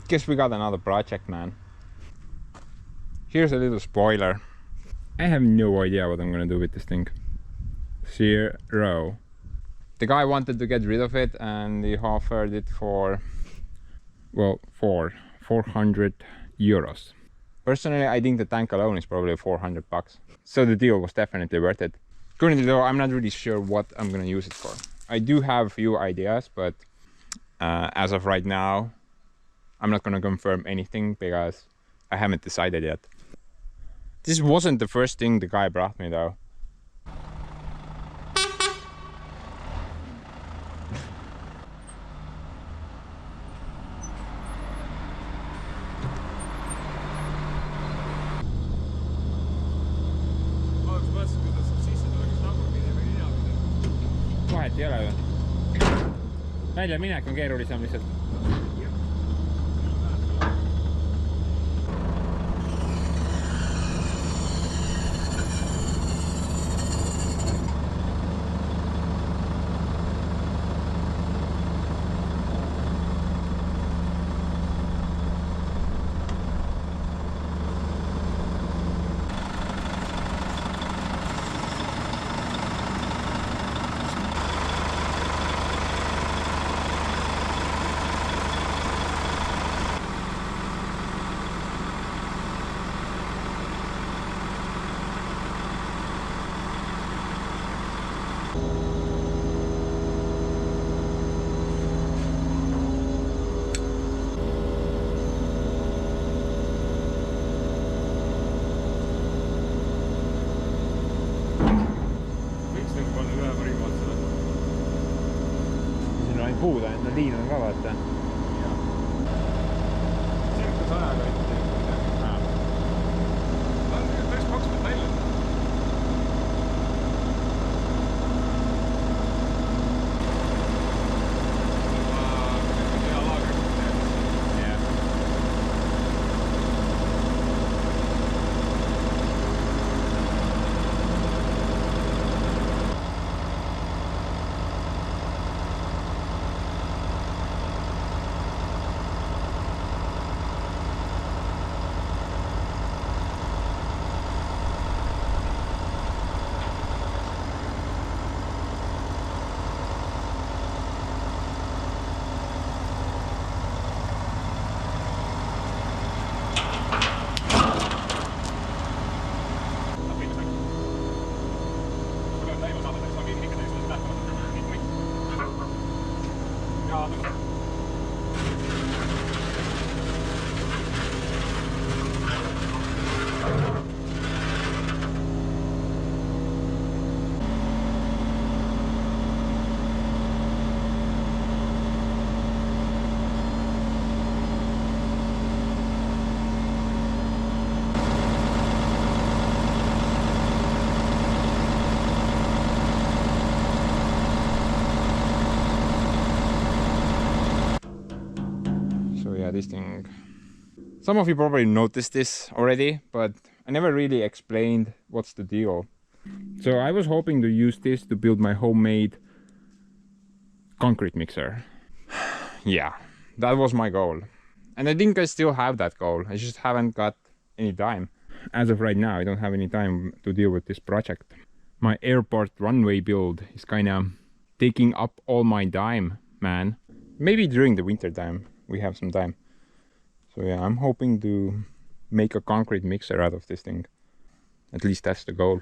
Guess we got another project, man. Here's a little spoiler. I have no idea what I'm gonna do with this thing. 0. The guy wanted to get rid of it and he offered it for, well, 400 euros. Personally, I think the tank alone is probably 400 bucks. So the deal was definitely worth it. Currently though, I'm not really sure what I'm gonna use it for. I do have a few ideas, but as of right now, I'm not gonna confirm anything because I haven't decided yet. This wasn't the first thing the guy brought me though. Vahet ei ole ju. Väljaminek on keerulisem lihtsalt. Puuda, no liin on ka vaata. Sirkus ajaga ette. Päris 20 välja. Hea laagri. Jah. This thing. Some of you probably noticed this already, but I never really explained what's the deal. So I was hoping to use this to build my homemade concrete mixer. Yeah, that was my goal. And I think I still have that goal. I just haven't got any time. As of right now, I don't have any time to deal with this project. My airport runway build is kinda taking up all my time, man. Maybe during the winter time we have some time. So yeah, I'm hoping to make a concrete mixer out of this thing. At least that's the goal.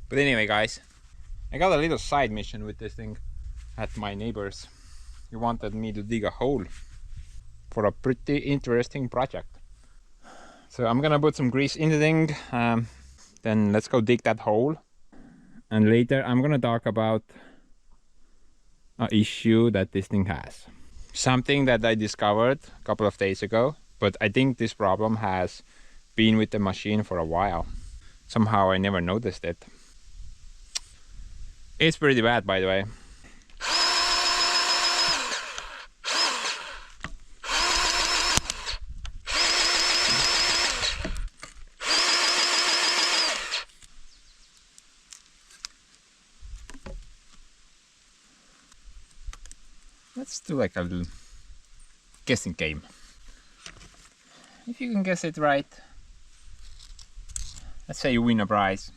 But anyway, guys, I got a little side mission with this thing at my neighbors. He wanted me to dig a hole for a pretty interesting project. So I'm gonna put some grease in the thing, then let's go dig that hole. And later I'm gonna talk about an issue that this thing has. Something that I discovered a couple of days ago, but I think this problem has been with the machine for a while. Somehow I never noticed it. It's pretty bad, by the way. Let's do like a little guessing game. If you can guess it right, let's say you win a prize.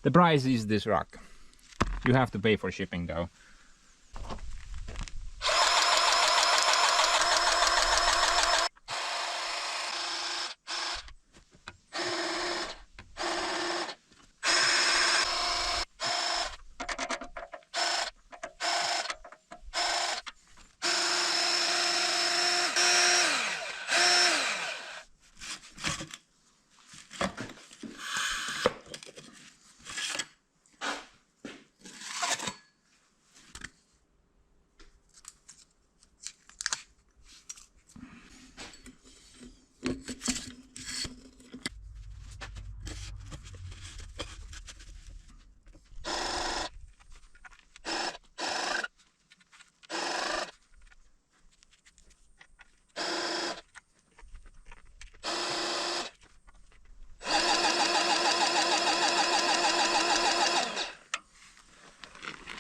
The prize is this rock. You have to pay for shipping though.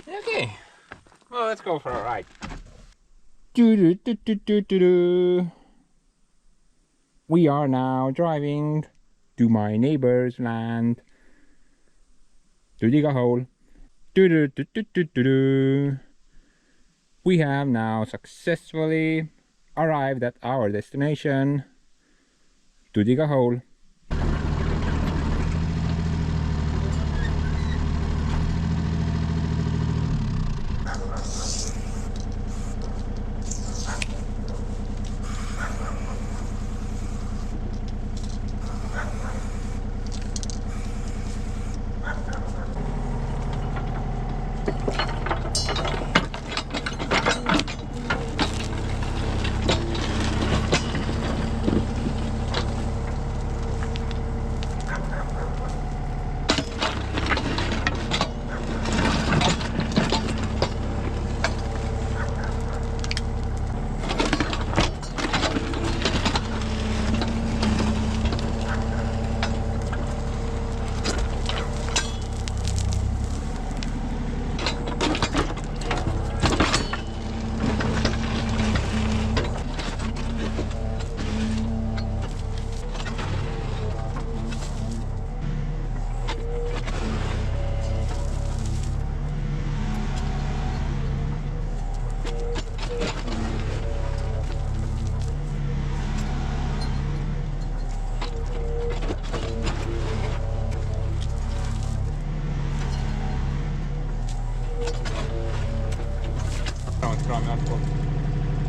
Okay, well, let's go for a ride. We are now driving to my neighbor's land to dig a hole. We have now successfully arrived at our destination to dig a hole.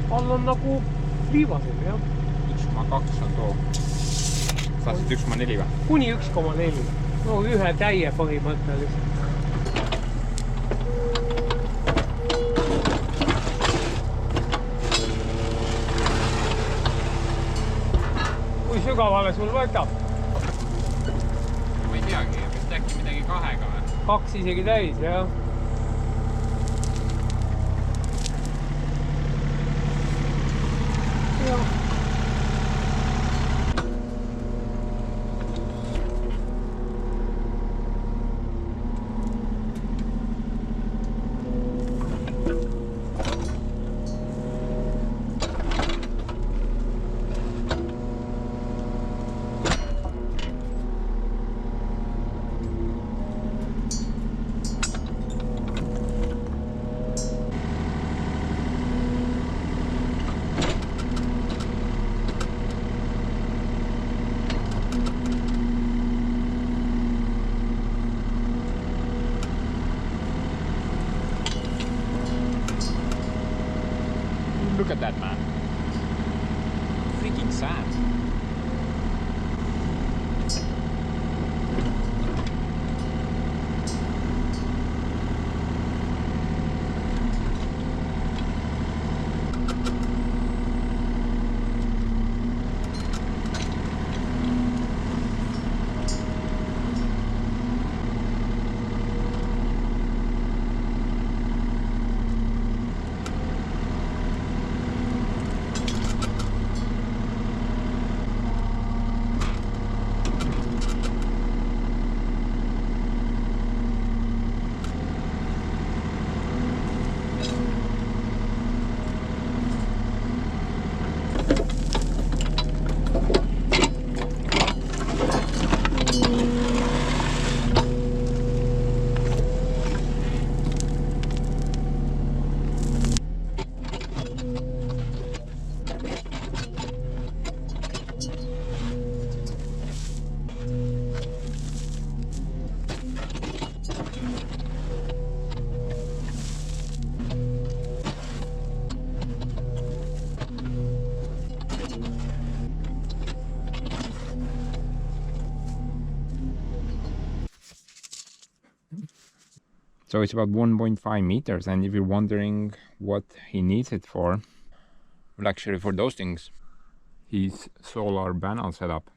All on nagu viivasel, jah. 1,2 on too. Tahtsid 1,4 või? Kuni 1,4. No ühe täie põhimõtteliselt. Kui sügavale sul võtab? Ma ei teagi, vist äkki midagi 2-ga või? 2 isegi täis, jah. Look at that, man. Freaking sand. So it's about 1.5 meters, and if you're wondering what he needs it for, well, actually for those things, his solar panel setup.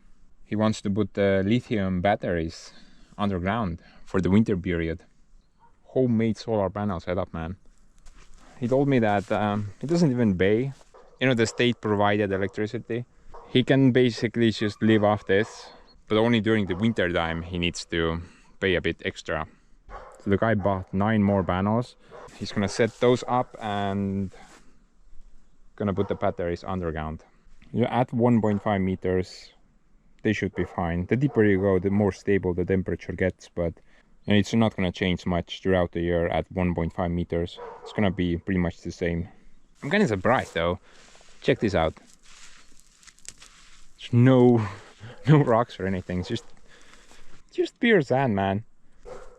He wants to put the lithium batteries underground for the winter period. Homemade solar panel setup, man. He told me that it doesn't even pay, you know, the state provided electricity. He can basically just live off this, but only during the winter time he needs to pay a bit extra. So the guy bought 9 more panels. He's gonna set those up and gonna put the batteries underground. You know, at 1.5 meters, they should be fine. The deeper you go, the more stable the temperature gets, but you know, it's not gonna change much throughout the year at 1.5 meters. It's gonna be pretty much the same. I'm kind of surprised though. Check this out. There's no rocks or anything. It's just pure sand, man.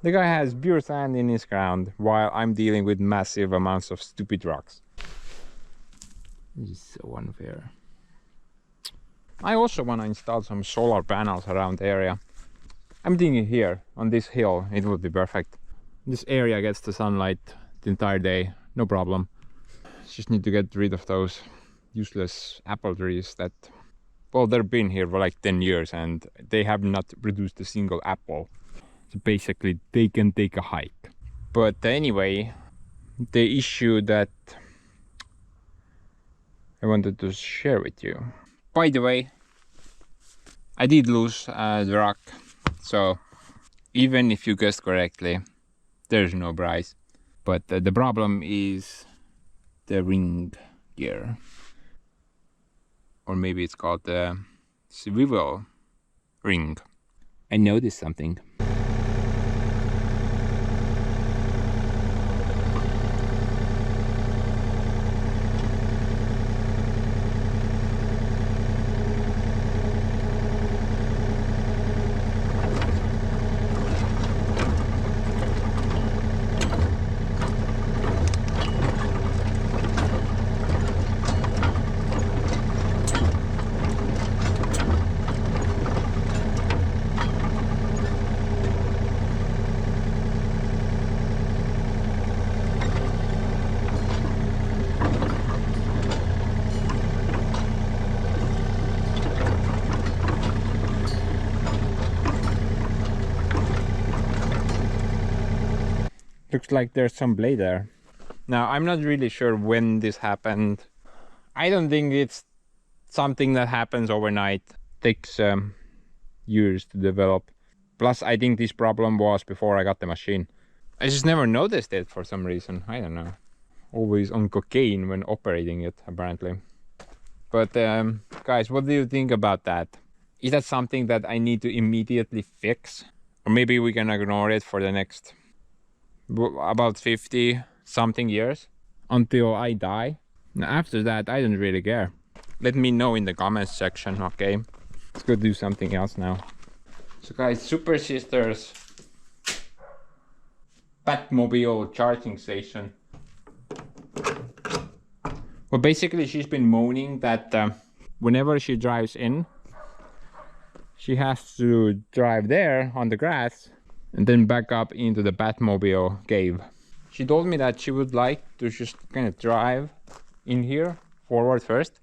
The guy has pure sand in his ground while I'm dealing with massive amounts of stupid rocks. This is so unfair. I also want to install some solar panels around the area. I'm thinking here on this hill it would be perfect. This area gets the sunlight the entire day, no problem. Just need to get rid of those useless apple trees that, well, they've been here for like 10 years and they have not produced a single apple. So basically they can take a hike. But anyway, the issue that I wanted to share with you. By the way, I did lose the rock. So even if you guessed correctly, there's no prize. But the problem is the ring gear. Or maybe it's called the swivel ring. I noticed something. Looks like there's some blade there. Now, I'm not really sure when this happened. I don't think it's something that happens overnight. Takes years to develop. Plus, I think this problem was before I got the machine. I just never noticed it for some reason. I don't know. Always on cocaine when operating it, apparently. But guys, what do you think about that? Is that something that I need to immediately fix? Or maybe we can ignore it for the next about 50 something years until I die. After that, I don't really care. Let me know in the comments section, okay? Let's go do something else now. So guys, SuperSis's Batmobile charging station. Well, basically she's been moaning that whenever she drives in, she has to drive there on the grass and then back up into the Batmobile cave. She told me that she would like to just kind of drive in here forward first,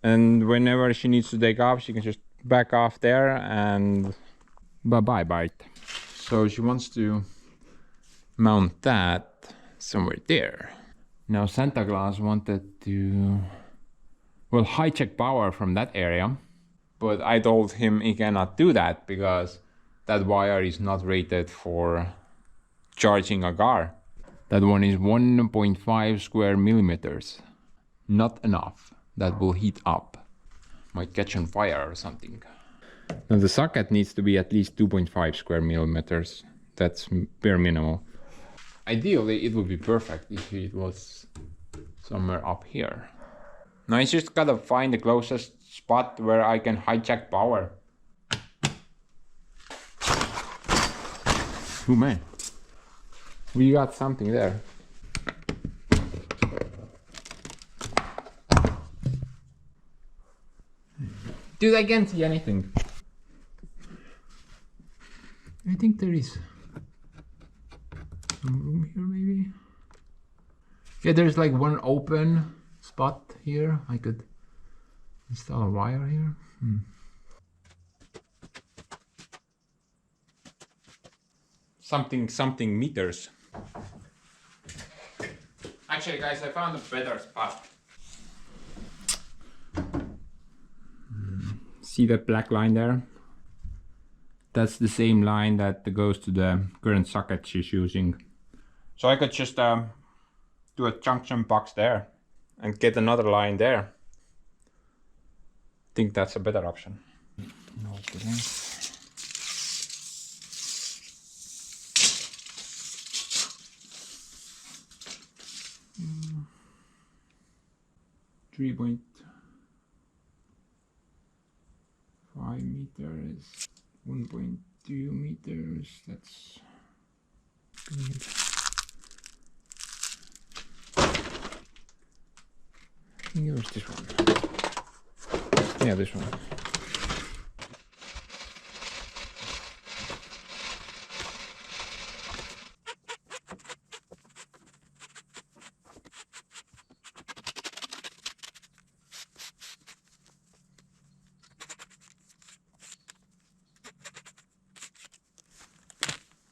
and whenever she needs to take off, she can just back off there and bye-bye bite. So she wants to mount that somewhere there. Now Santa Claus wanted to, well, hijack power from that area, but I told him he cannot do that because that wire is not rated for charging a car. That one is 1.5 square millimeters. Not enough. That will heat up. Might catch on fire or something. Now the socket needs to be at least 2.5 square millimeters. That's bare minimal. Ideally it would be perfect if it was somewhere up here. Now I just gotta find the closest spot where I can hijack power. Oh man, we got something there. Dude, I can't see anything. I think there is some room here maybe. Yeah, there's like one open spot here. I could install a wire here. Something meters. Actually guys, I found a better spot. See that black line there? That's the same line that goes to the current socket she's using. So I could just do a junction box there and get another line there. I think that's a better option. Okay. 3.5 meters, 1.2 meters, that's good. I think it was this one. Yeah, this one.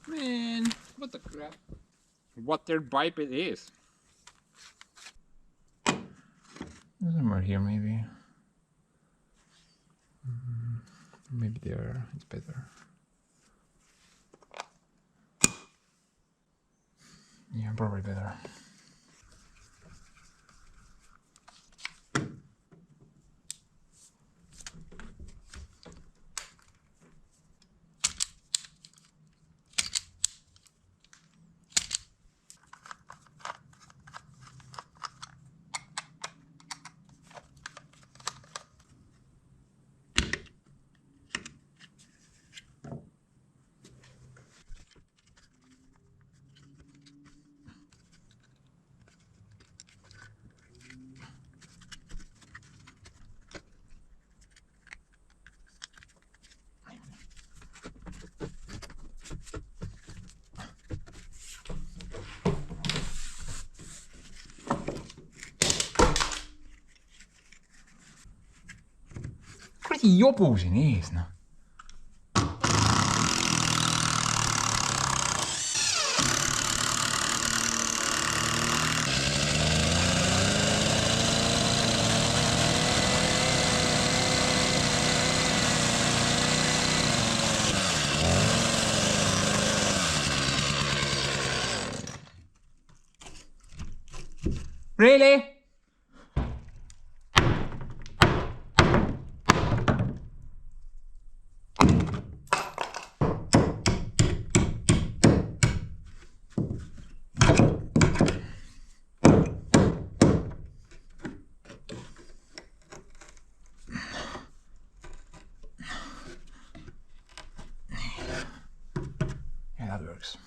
Man, what the crap? Water pipe it is. Somewhere here maybe. Maybe there, it's better. Yeah, probably better. Kuradi jobu siin ees, noh. Really? Yeah, that works.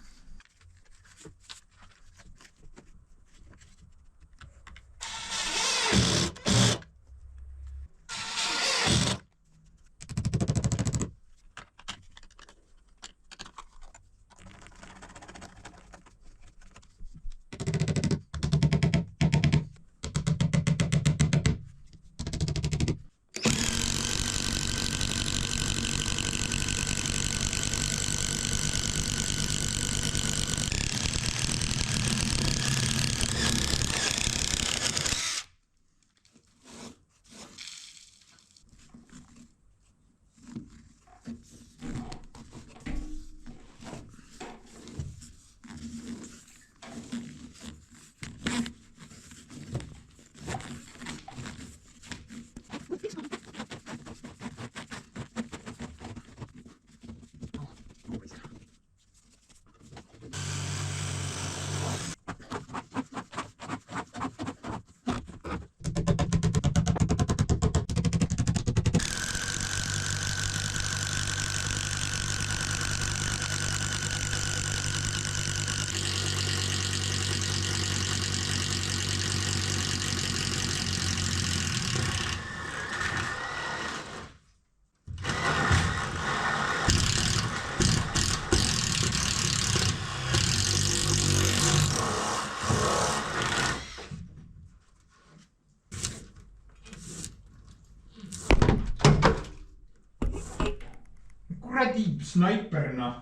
kuradi snaiper noh.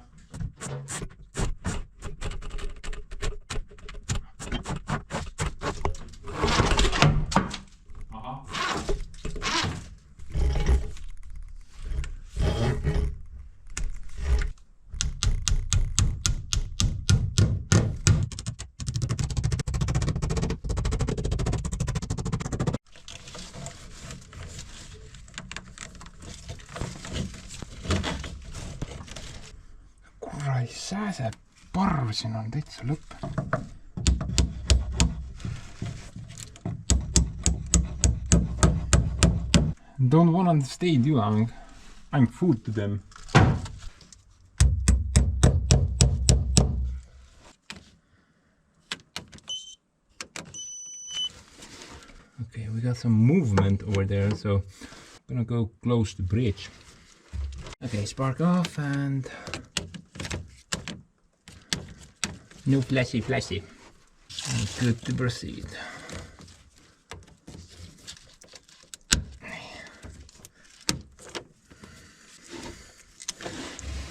Kurai sääse parv siin on täitsa lõpp. Don't wanna stay too long. I'm food to them. Okay, we got some movement over there, so I'm gonna go close the bridge. Okay, spark off and no flashy. And good to proceed.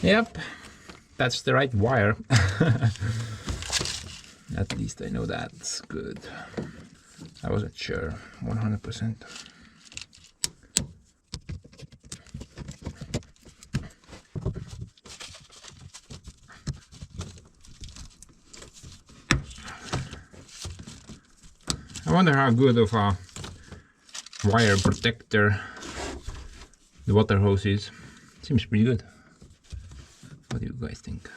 Yep, that's the right wire. At least I know that's good. I wasn't sure 100%. I wonder how good of a wire protector the water hose is. Seems pretty good. What do you guys think?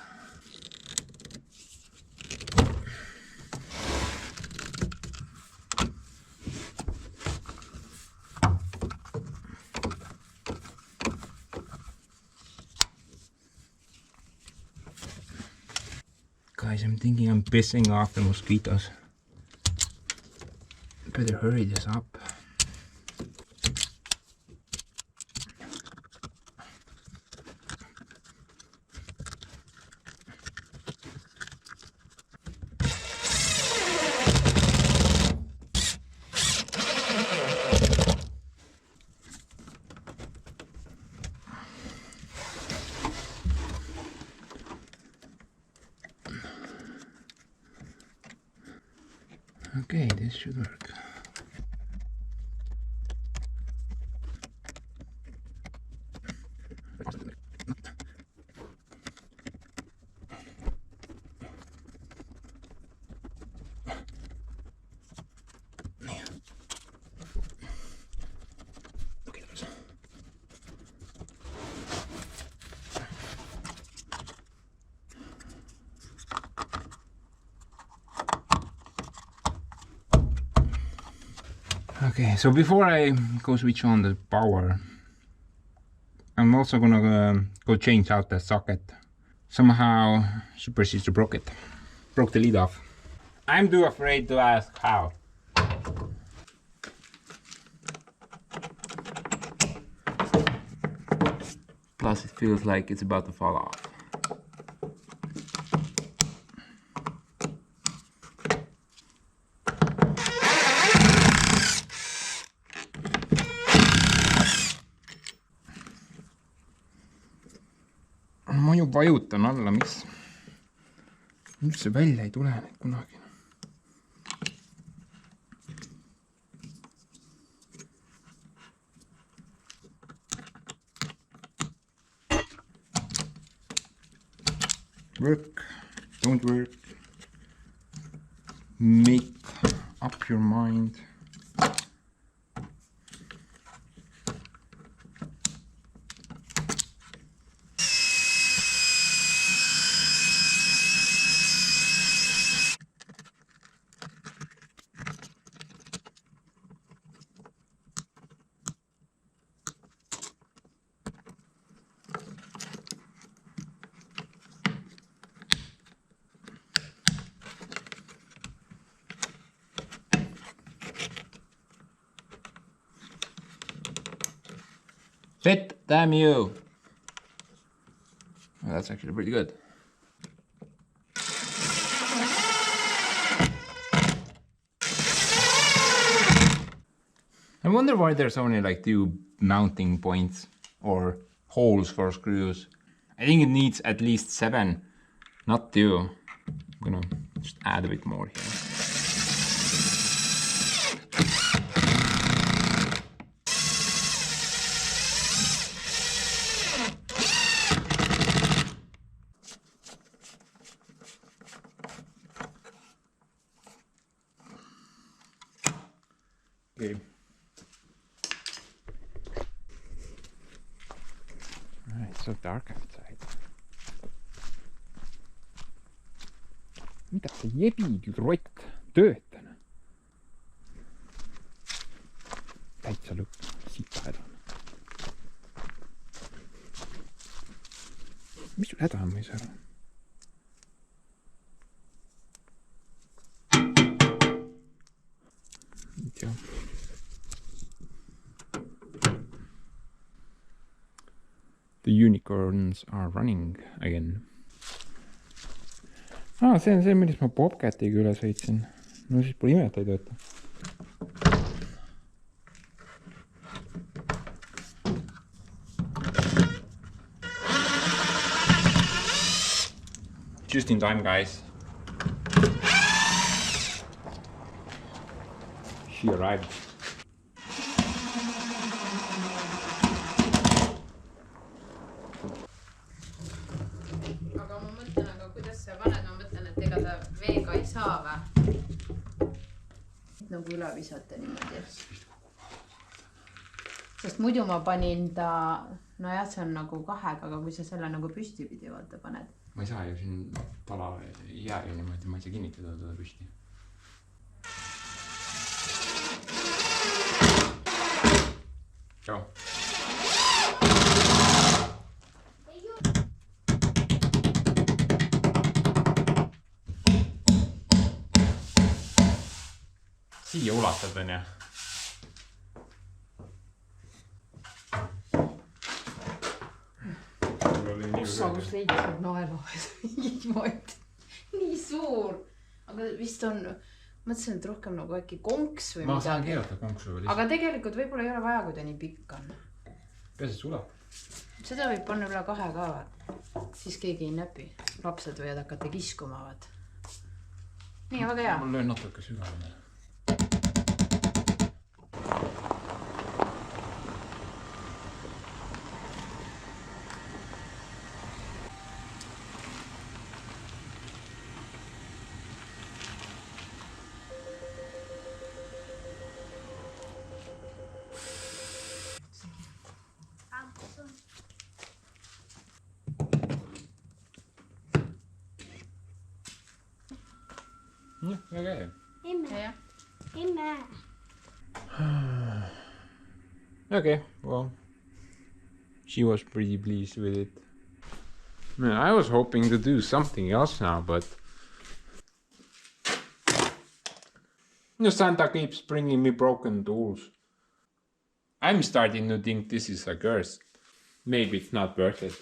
Guys, I'm thinking I'm pissing off the mosquitoes. Better hurry this up. Okay, this should work. Okay, so before I go switch on the power, I'm also gonna go change out the socket. Somehow SuperSis broke it. Broke the lid off. I'm too afraid to ask how. Plus it feels like it's about to fall off. Ma ju vajutan alla, miks üldse välja ei tule need kunagi. Work, don't work. Make up your mind. Shit, damn you. Well, that's actually pretty good. I wonder why there's only like 2 mounting points or holes for screws. I think it needs at least 7, not 2. I'm gonna just add a bit more here. Okay. It's so dark outside. Mitä se jepid rott töötän? Täitsa lõpp, siit häda. Mis sul häda on, ma ei saa aru? Ei tea. The unicorns are running again. See on see, millest ma Bobcatiga üle sõitsin. No siis pole ime, et ei tööta. Just in time, guys. She arrived. Aga ma mõtlen, kuidas sa paned, ma mõtlen, et ega ta veega ei saa või? Nagu üle visata niimoodi. Sest muidu ma panin ta, nojah, see on nagu 2, aga kui sa selle nagu püstipidi vaata paned. Ma ei saa ju siin tala ei jää ju niimoodi, ma ei saa kinnitada teda püsti. Tšau. Siia ulatad, on ju? Ossa, kus leidsid naelu niimoodi. Nii suur. Aga vist on, mõtlesin, et rohkem nagu äkki konks või Ma saan keerata konksu või lihtsalt. Aga tegelikult võib-olla ei ole vaja, kui ta nii pikk on. Peas, et sulab. Seda võib panna üle 2 ka, siis keegi ei näpi. Lapsed võivad hakata kiskuma, vaat. Nii, väga hea. Ma löön natuke sügavamale. Okay. Okay, well, she was pretty pleased with it. Man, I was hoping to do something else now, but Santa keeps bringing me broken tools. I'm starting to think this is a curse. Maybe it's not worth it.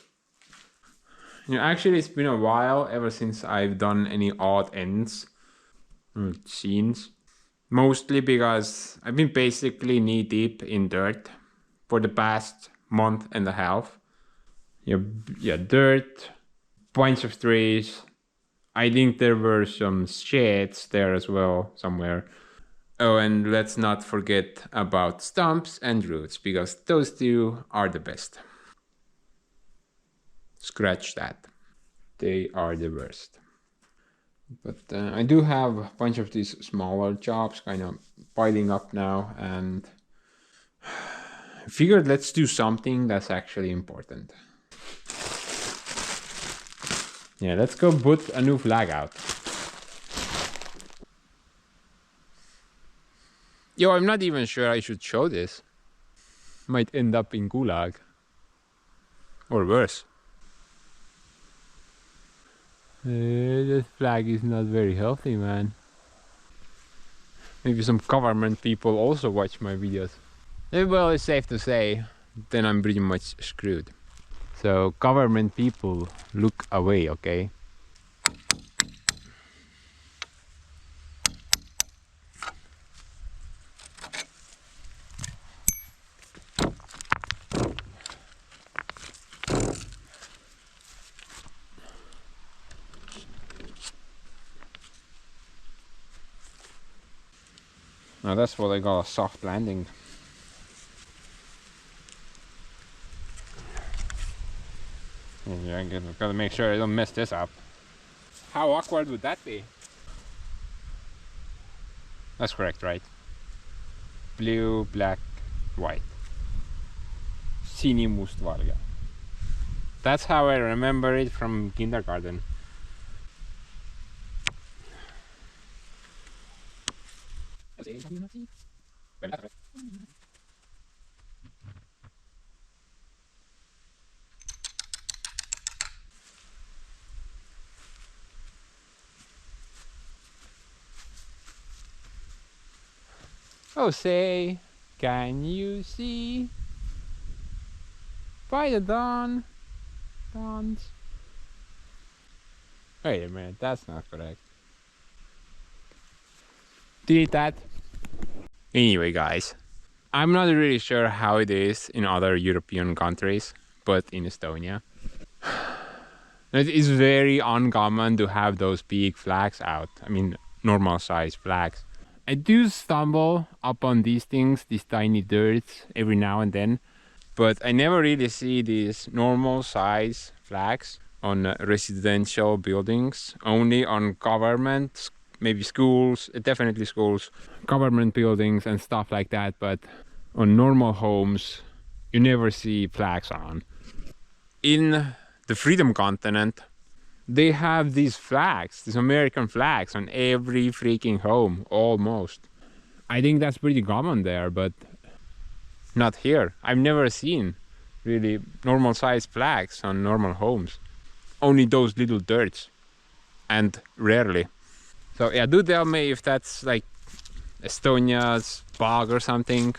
Actually, it's been a while ever since I've done any odd ends scenes. Mostly because I've been basically knee deep in dirt for the past month and a half. Yeah, dirt, bunch of trees. I think there were some sheds there as well somewhere. Oh, and let's not forget about stumps and roots, because those two are the best. Scratch that. They are the worst. But I do have a bunch of these smaller jobs kind of piling up now, and I figured let's do something that's actually important. Yeah, let's go put a new flag out. Yo, I'm not even sure I should show this. Might end up in Gulag. Or worse. This flag is not very healthy, man. Maybe some government people also watch my videos. Well, it's safe to say, then I'm pretty much screwed. So, government people, look away, okay? Now that's what I call a soft landing. Yeah, I gotta make sure I don't mess this up. How awkward would that be? That's correct, right? Blue, black, white. Sinimustvalge. That's how I remember it from kindergarten. Oh, say, can you see by the dawn's? Wait a minute, that's not correct. Delete that. Anyway, guys, I'm not really sure how it is in other European countries, but in Estonia, it is very uncommon to have those big flags out. I mean, normal size flags. I do stumble upon these things, these tiny dirts, every now and then, but I never really see these normal size flags on residential buildings, only on government, maybe schools, definitely schools, government buildings and stuff like that, but on normal homes, you never see flags on. In the Freedom Continent, they have these flags, these American flags on every freaking home, almost. I think that's pretty common there, but not here. I've never seen really normal size flags on normal homes. Only those little dirts, and rarely. So yeah, do tell me if that's like Estonia's bug or something.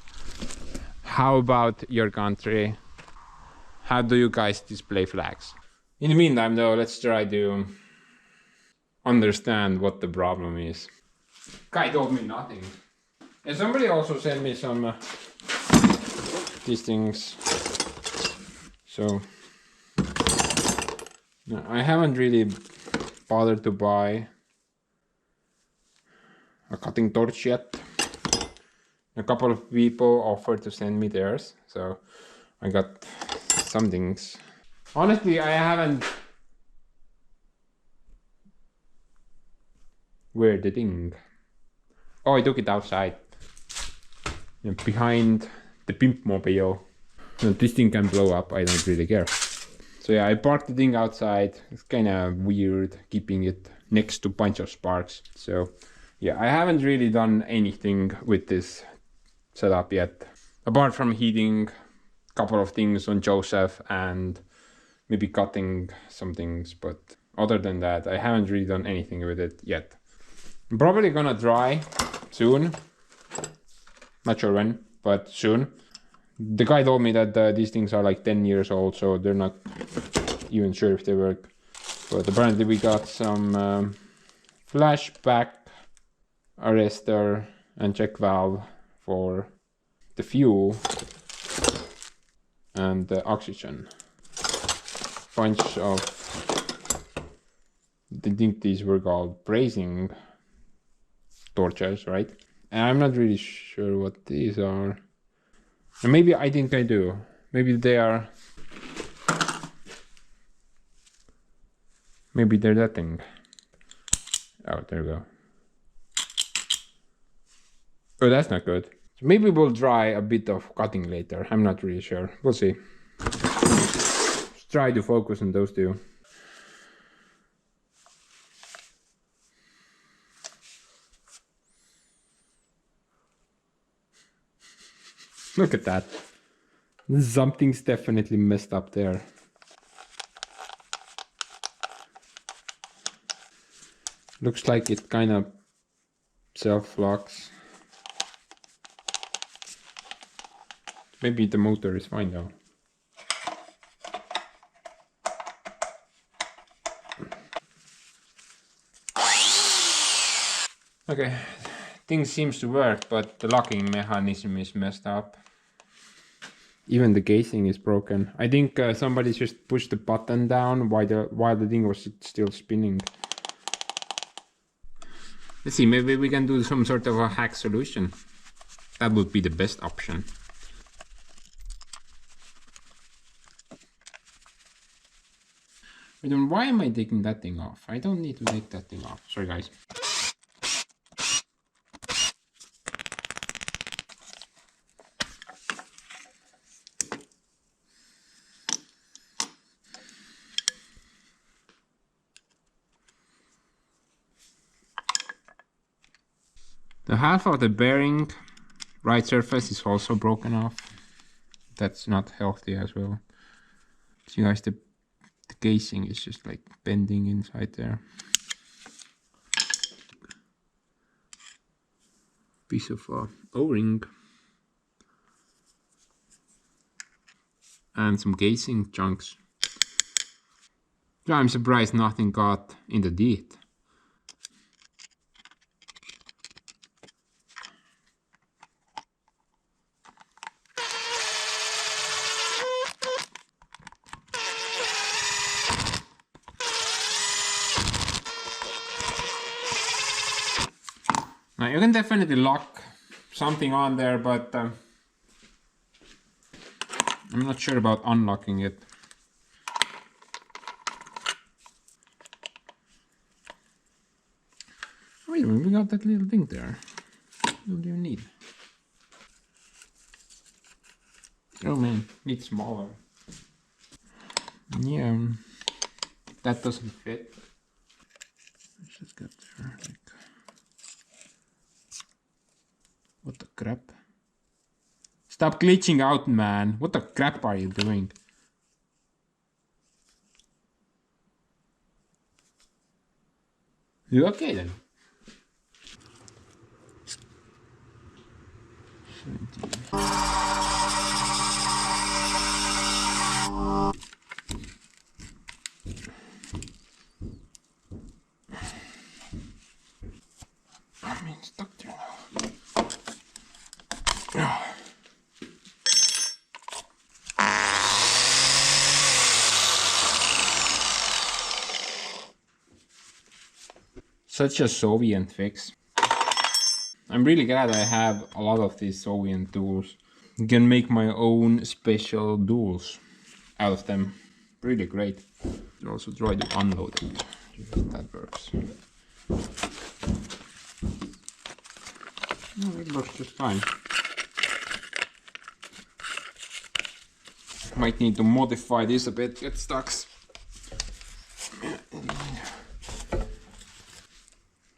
How about your country? How do you guys display flags? In the meantime though, let's try to understand what the problem is. Guy told me nothing. And somebody also sent me some these things. So no, I haven't really bothered to buy a cutting torch yet. A couple of people offered to send me theirs, so I got some things. Honestly, I haven't. Where the thing? Oh, I took it outside. Yeah, behind the pimp mobile. No, this thing can blow up, I don't really care. So yeah, I parked the thing outside. It's kind of weird keeping it next to bunch of sparks. So yeah, I haven't really done anything with this setup yet. Apart from heating a couple of things on Joseph and maybe cutting some things, but other than that, I haven't really done anything with it yet. I'm probably gonna try soon. Not sure when, but soon. The guy told me that these things are like 10 years old, so they're not even sure if they work. But apparently we got some flashback arrestor and check valve for the fuel and the oxygen. Bunch of, I think these were called brazing torches, right? And I'm not really sure what these are. And maybe I think I do. Maybe they are. Maybe they're that thing. Oh, there we go. Oh, that's not good. So maybe we'll try a bit of cutting later. I'm not really sure. We'll see. Let's try to focus on those two. Look at that. Something's definitely messed up there. Looks like it kind of self-locks. Maybe the motor is fine though. Okay, thing seems to work, but the locking mechanism is messed up. Even the casing is broken. I think somebody just pushed the button down while the thing was still spinning. Let's see, maybe we can do some sort of a hack solution. That would be the best option. But then why am I taking that thing off? I don't need to take that thing off. Sorry guys. The half of the bearing right surface is also broken off. That's not healthy as well. See guys, the casing is just like bending inside there. Piece of O-ring. And some casing chunks. So I'm surprised nothing got in the teeth. Now you can definitely lock something on there, but I'm not sure about unlocking it. Wait a minute, we got that little thing there. What do you need? Oh man, it's smaller. Yeah, that doesn't fit. Let's just get there. Like, what the crap? Stop glitching out, man. What the crap are you doing? You okay then? 17. I mean, stuck there now. Such a Soviet fix. I'm really glad I have a lot of these Soviet tools. I can make my own special tools out of them. Really great. I'll also try to unload it. If that works. No, it works just fine. Might need to modify this a bit, get stuck.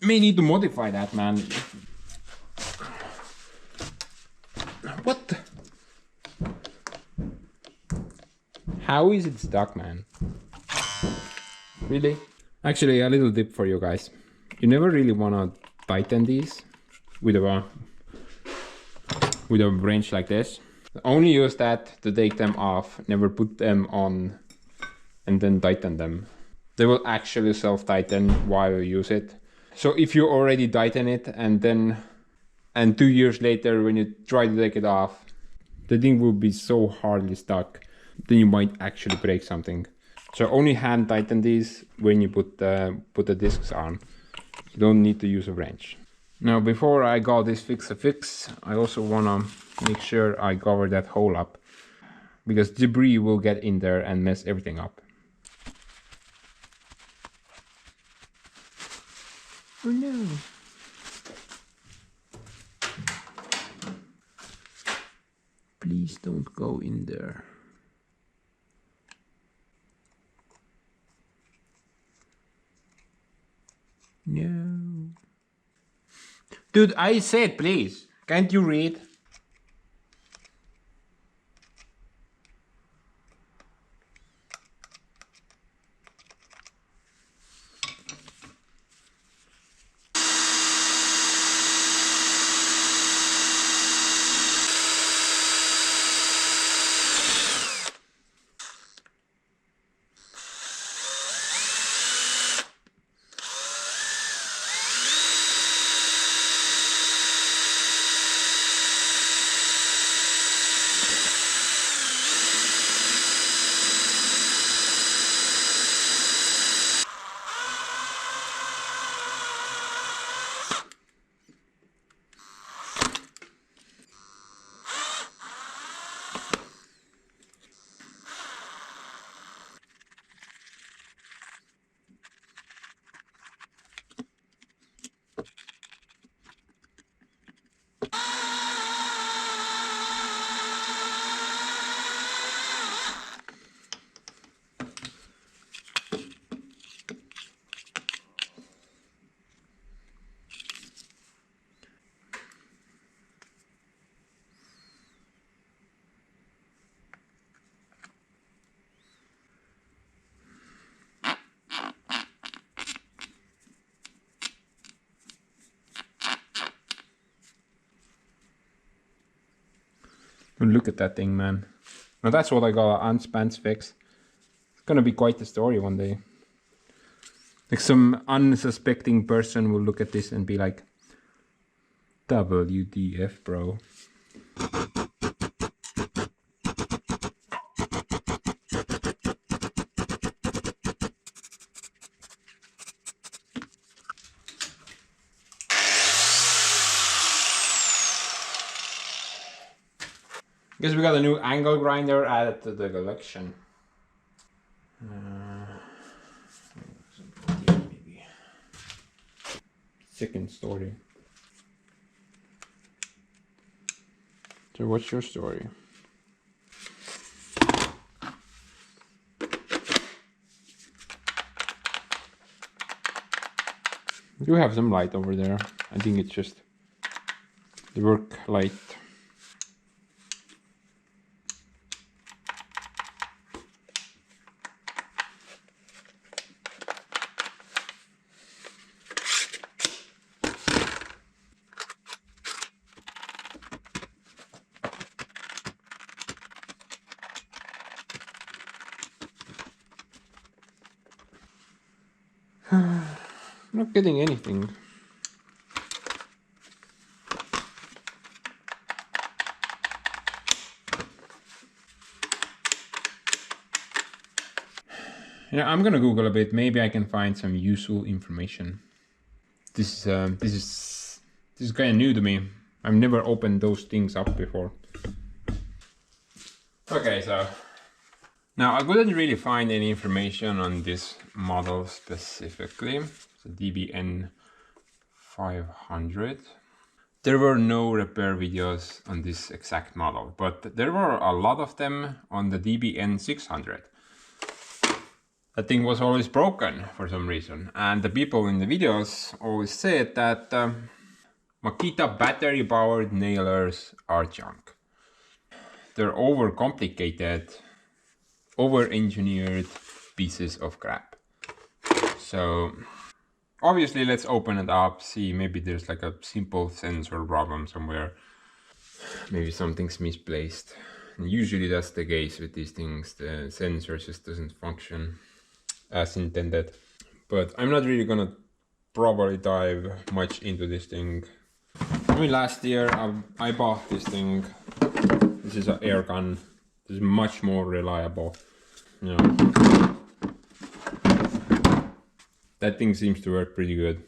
May need to modify that, man. What? How is it stuck, man? Really? Actually, a little tip for you guys. You never really wanna tighten these with a wrench like this. Only use that to take them off. Never put them on and then tighten them. They will actually self-tighten while you use it. So if you already tighten it and 2 years later when you try to take it off, the thing will be so hardly stuck, then you might actually break something. So only hand tighten these when you put the discs on. You don't need to use a wrench. Now before I got this fix, I also wanna make sure I cover that hole up, because debris will get in there and mess everything up. Oh no. Please don't go in there. No. Dude, I said please. Can't you read? Look at that thing, man. Now that's what I got an unspans fix. It's gonna be quite the story one day. Like some unsuspecting person will look at this and be like, WDF, bro. Guess we got a new angle grinder added to the collection. Maybe. Second story. So what's your story? You have some light over there. I think it's just the work light. I'm not getting anything. Yeah, I'm gonna Google a bit. Maybe I can find some useful information. This is kind of new to me. I've never opened those things up before. Okay, so now I couldn't really find any information on this model specifically. The DBN 500. There were no repair videos on this exact model, but there were a lot of them on the DBN 600. That thing was always broken for some reason, and the people in the videos always said that Makita battery powered nailers are junk. They're overcomplicated, over-engineered pieces of crap. So obviously let's open it up, see maybe there's like a simple sensor problem somewhere. Maybe something's misplaced. And usually that's the case with these things, the sensor just doesn't function as intended. But I'm not really gonna probably dive much into this thing. I mean, last year I bought this thing. This is an air gun. This is much more reliable. You know, that thing seems to work pretty good.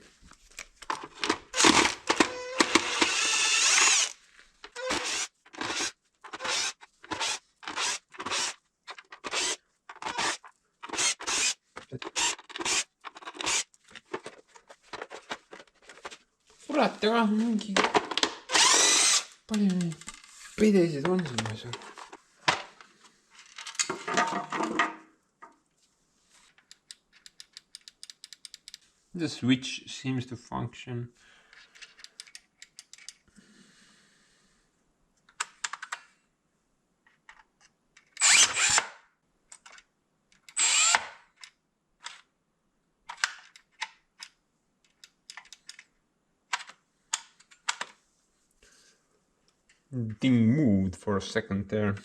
Kurat, aga mingi palju neid pidesid on siin asjal. The switch seems to function. Thing moved for a second there.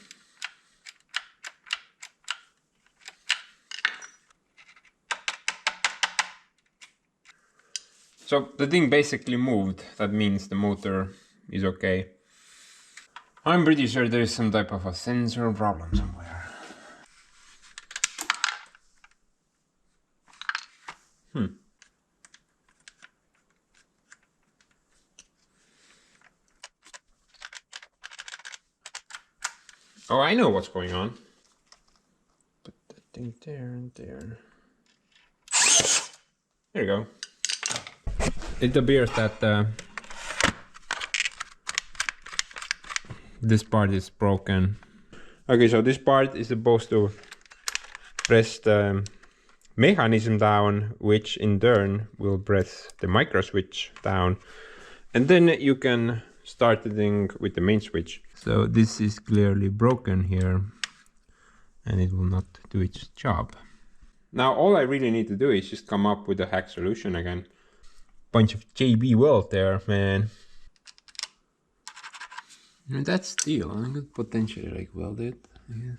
So the thing basically moved. That means the motor is okay. I'm pretty sure there is some type of a sensor problem somewhere. Oh, I know what's going on. Put that thing there and there. There you go. It appears that this part is broken. Okay, so this part is supposed to press the mechanism down, which in turn will press the micro switch down. And then you can start the thing with the main switch. So this is clearly broken here and it will not do its job. Now all I really need to do is just come up with a hack solution again. Bunch of JB weld there, man. And that's steel. I could potentially like weld it, I guess.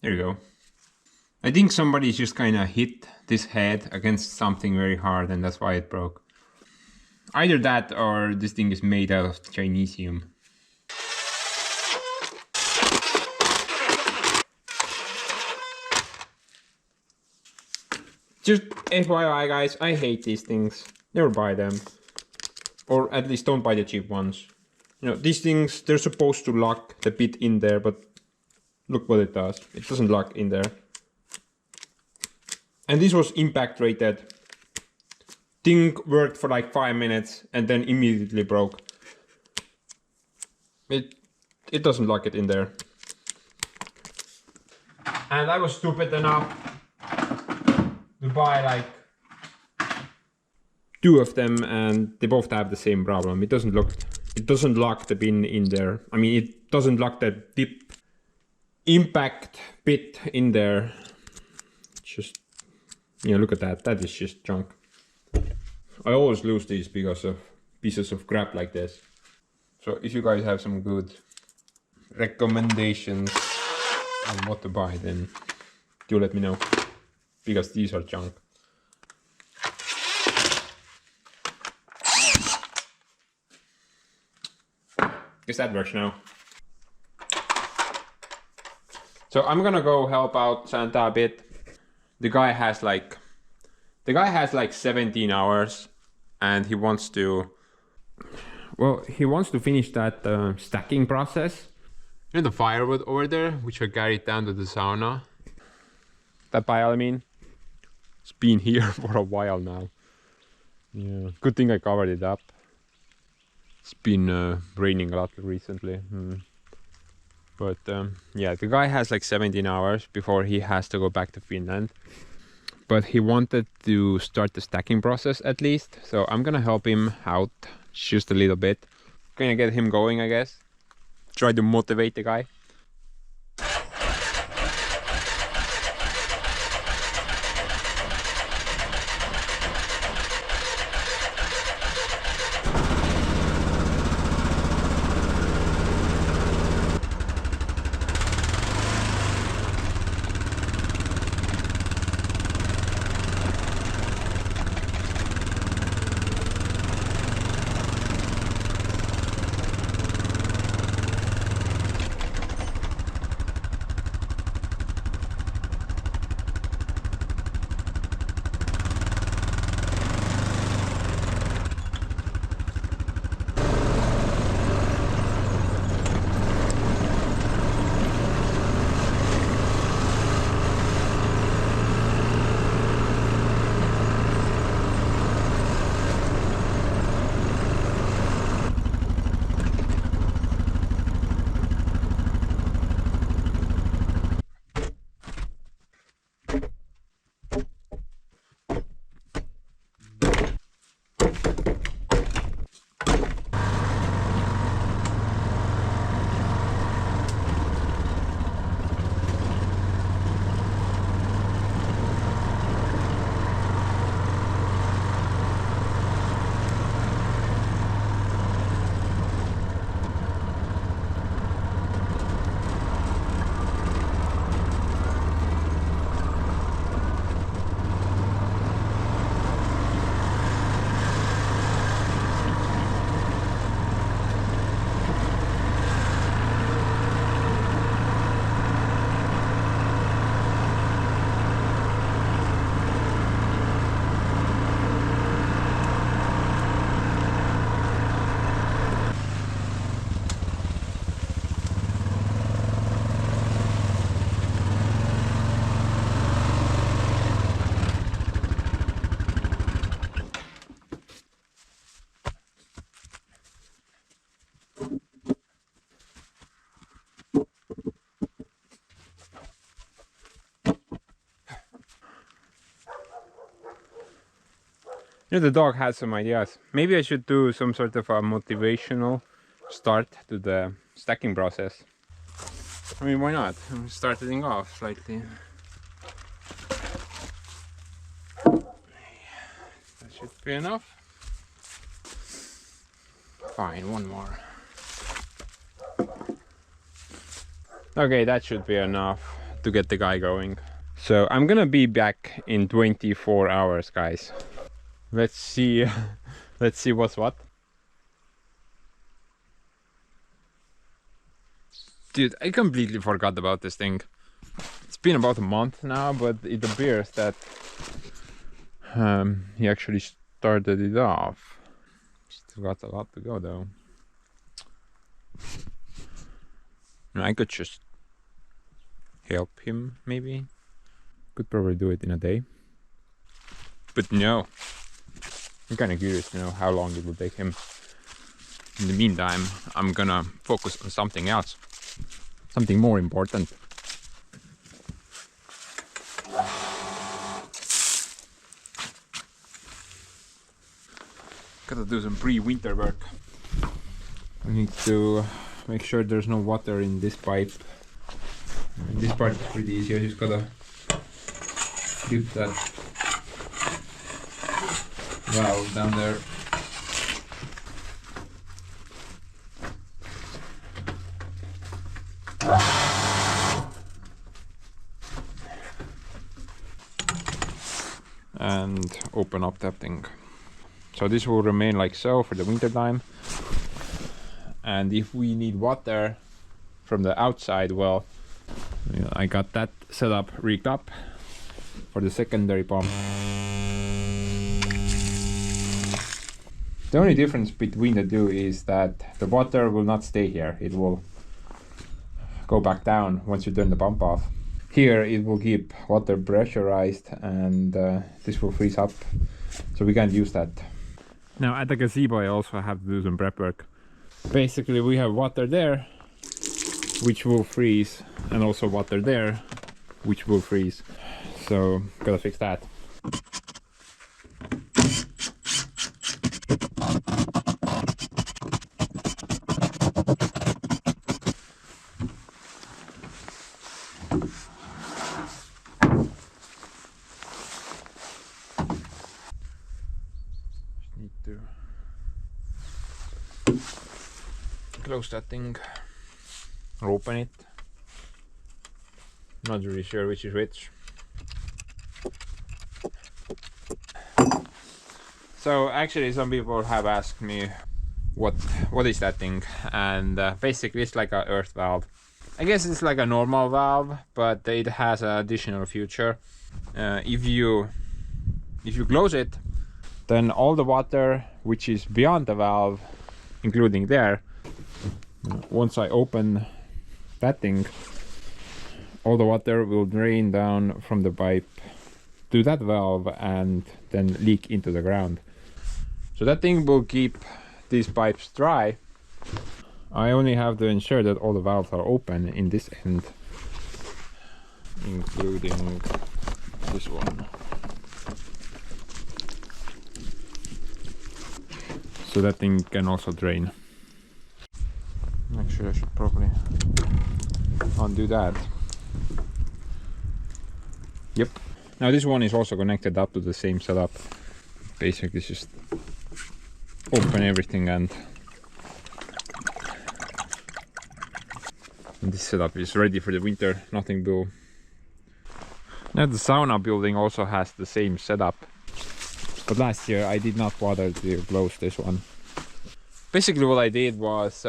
There you go. I think somebody's just kind of hit this head against something very hard and that's why it broke. Either that or this thing is made out of Chinesium. Just FYI guys, I hate these things. Never buy them. Or at least don't buy the cheap ones. You know, these things, they're supposed to lock the bit in there, but look what it does. It doesn't lock in there. And this was impact rated. Thing worked for like 5 minutes and then immediately broke. It doesn't lock it in there. And I was stupid enough to buy like 2 of them and they both have the same problem. It doesn't lock the pin in there. I mean, it doesn't lock the dip impact bit in there. Just, you know, look at that. That is just junk. I always lose these because of pieces of crap like this. So if you guys have some good recommendations on what to buy, then do let me know, because these are junk. Guess that works now. So I'm gonna go help out Santa a bit. The guy has like 17 hours and he wants to finish that stacking process. You know the firewood over there, which I carried down to the sauna? That pile, I mean. It's been here for a while now. Yeah, good thing I covered it up. It's been raining a lot recently. But yeah, the guy has like 17 hours before he has to go back to Finland. But he wanted to start the stacking process at least. So I'm gonna help him out just a little bit. Gonna get him going, I guess. Try to motivate the guy. know, the dog has some ideas. Maybe I should do some sort of a motivational start to the stacking process. I mean, why not? Starting off slightly. That should be enough. Fine, one more. Okay, that should be enough to get the guy going. So I'm gonna be back in 24 hours, guys. Let's see. Let's see what's what. Dude, I completely forgot about this thing. It's been about a month now, but it appears that he actually started it off. Still got a lot to go though. I could just help him, maybe. Could probably do it in a day. But no. I'm kind of curious to know how long it will take him. In the meantime, I'm gonna focus on something else. Something more important. Gotta do some pre-winter work. I need to make sure there's no water in this pipe. And this part is pretty easy. I just gotta flip that valve down there. And open up that thing. So this will remain like so for the winter time. And if we need water from the outside, well, I got that set up, rigged up for the secondary pump. The only difference between the two is that the water will not stay here. It will go back down once you turn the pump off. Here it will keep water pressurized, and this will freeze up, so we can't use that. Now at the gazebo I also have to do some prep work. Basically we have water there, which will freeze, and also water there, which will freeze. So gotta fix that. Need to close that thing or open it. Not really sure which is which. So actually some people have asked me what is that thing, and basically it's like a earth valve. I guess it's like a normal valve, but it has an additional feature. If you close it, then all the water which is beyond the valve, including there, once I open that thing, all the water will drain down from the pipe to that valve and then leak into the ground. So that thing will keep these pipes dry. I only have to ensure that all the valves are open in this end, including this one. So that thing can also drain. Actually I should probably undo that. Yep. Now this one is also connected up to the same setup. Basically just open everything, and this setup is ready for the winter. Nothing will. Now the sauna building also has the same setup, but last year I did not bother to close this one. Basically what I did was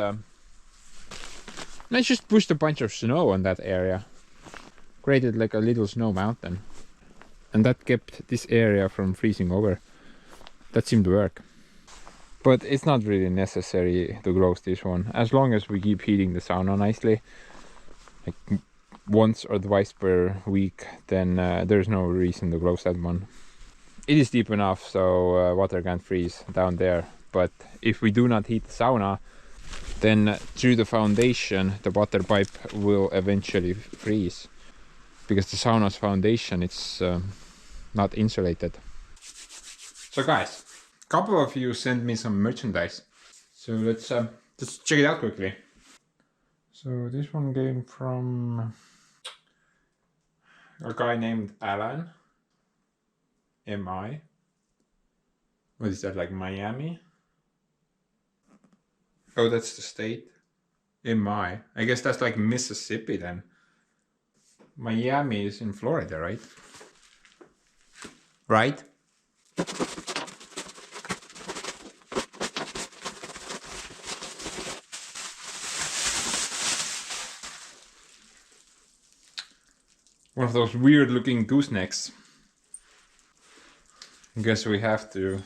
I just pushed a bunch of snow on that area, created like a little snow mountain, and that kept this area from freezing over. That seemed to work. But it's not really necessary to close this one, as long as we keep heating the sauna nicely, like once or twice per week, then there's no reason to close that one. It is deep enough so water can't freeze down there, but if we do not heat the sauna, then through the foundation the water pipe will eventually freeze, because the sauna's foundation, it's not insulated. So guys, couple of you sent me some merchandise. So let's check it out quickly. So this one came from a guy named Alan. M.I. What is that, like Miami? Oh, that's the state. M.I. I guess that's like Mississippi then. Miami is in Florida, right? Right? One of those weird looking goosenecks. I guess we have to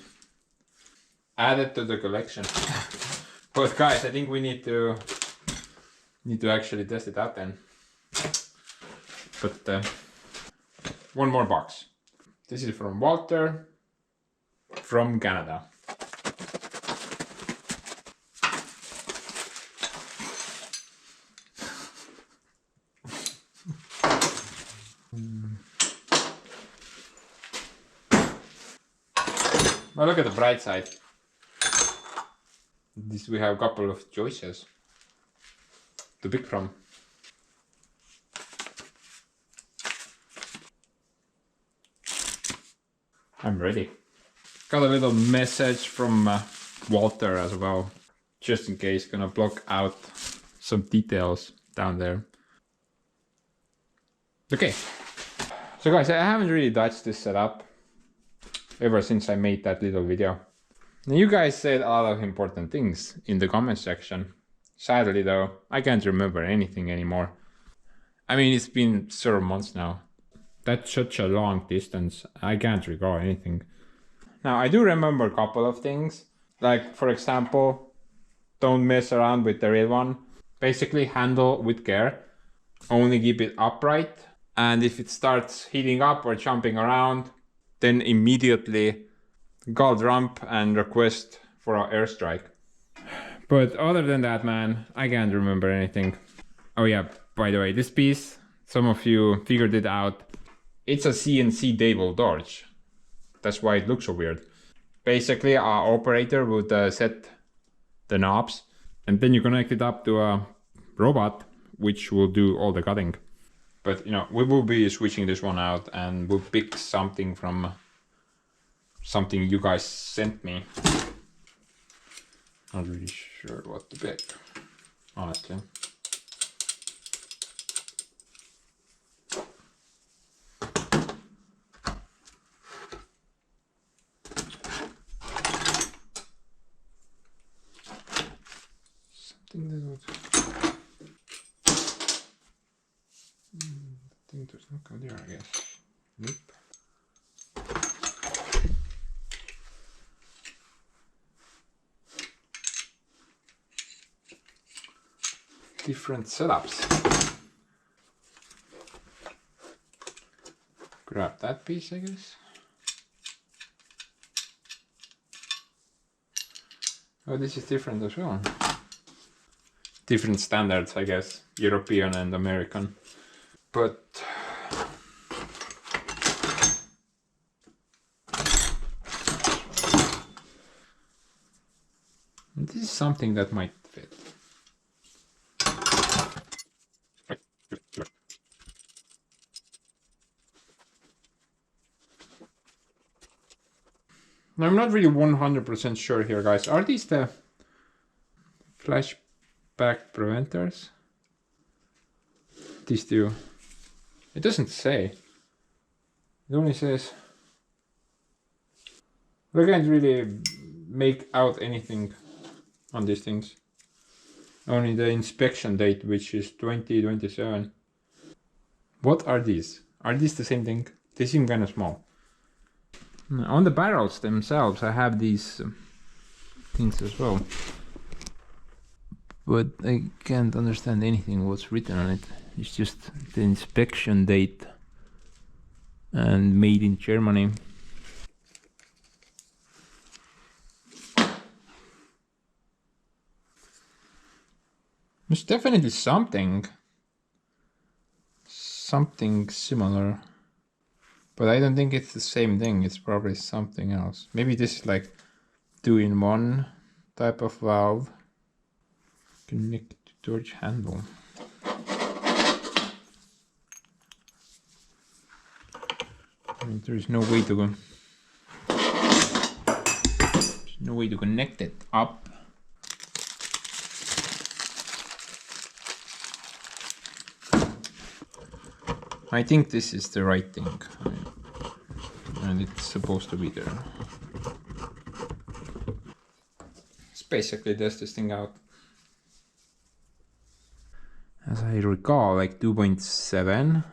add it to the collection. But guys, I think we need to actually test it out then. But one more box. This is from Walter from Canada. Well, look at the bright side. This we have a couple of choices to pick from. I'm ready. Got a little message from Walter as well, just in case. Gonna block out some details down there. Okay, so guys, I haven't really touched this setup ever since I made that little video. Now, you guys said a lot of important things in the comment section. Sadly though, I can't remember anything anymore. I mean, it's been several months now. That's such a long distance, I can't recall anything. Now, I do remember a couple of things. Like, for example, don't mess around with the real one. Basically, handle with care. Only keep it upright. And if it starts heating up or jumping around, then immediately call Trump and request for an airstrike. But other than that, man, I can't remember anything. Oh yeah, by the way, this piece, some of you figured it out. It's a CNC table torch. That's why it looks so weird. Basically, our operator would set the knobs, and then you connect it up to a robot, which will do all the cutting. But, you know, we will be switching this one out, and we'll pick something from something you guys sent me. Not really sure what to pick, honestly. Something that would... I think there's no code there, I guess. Nope. Different setups. Grab that piece, I guess. Oh, this is different as well. Different standards, I guess. European and American. But this is something that might fit. Now, I'm not really 100% sure here, guys. Are these the flashback preventers? These two. It doesn't say. It only says... I can't really make out anything on these things. Only the inspection date, which is 2027. What are these? Are these the same thing? They seem kind of small. On the barrels themselves, I have these things as well. But I can't understand anything what's written on it. It's just the inspection date and made in Germany. There's definitely something similar, but I don't think it's the same thing. It's probably something else. Maybe this is like 2-in-1 type of valve. Connect to torch handle. And there is no way to go. There's no way to connect it up. I think this is the right thing, and it's supposed to be there. Let's basically test this thing out. As I recall, like 2.7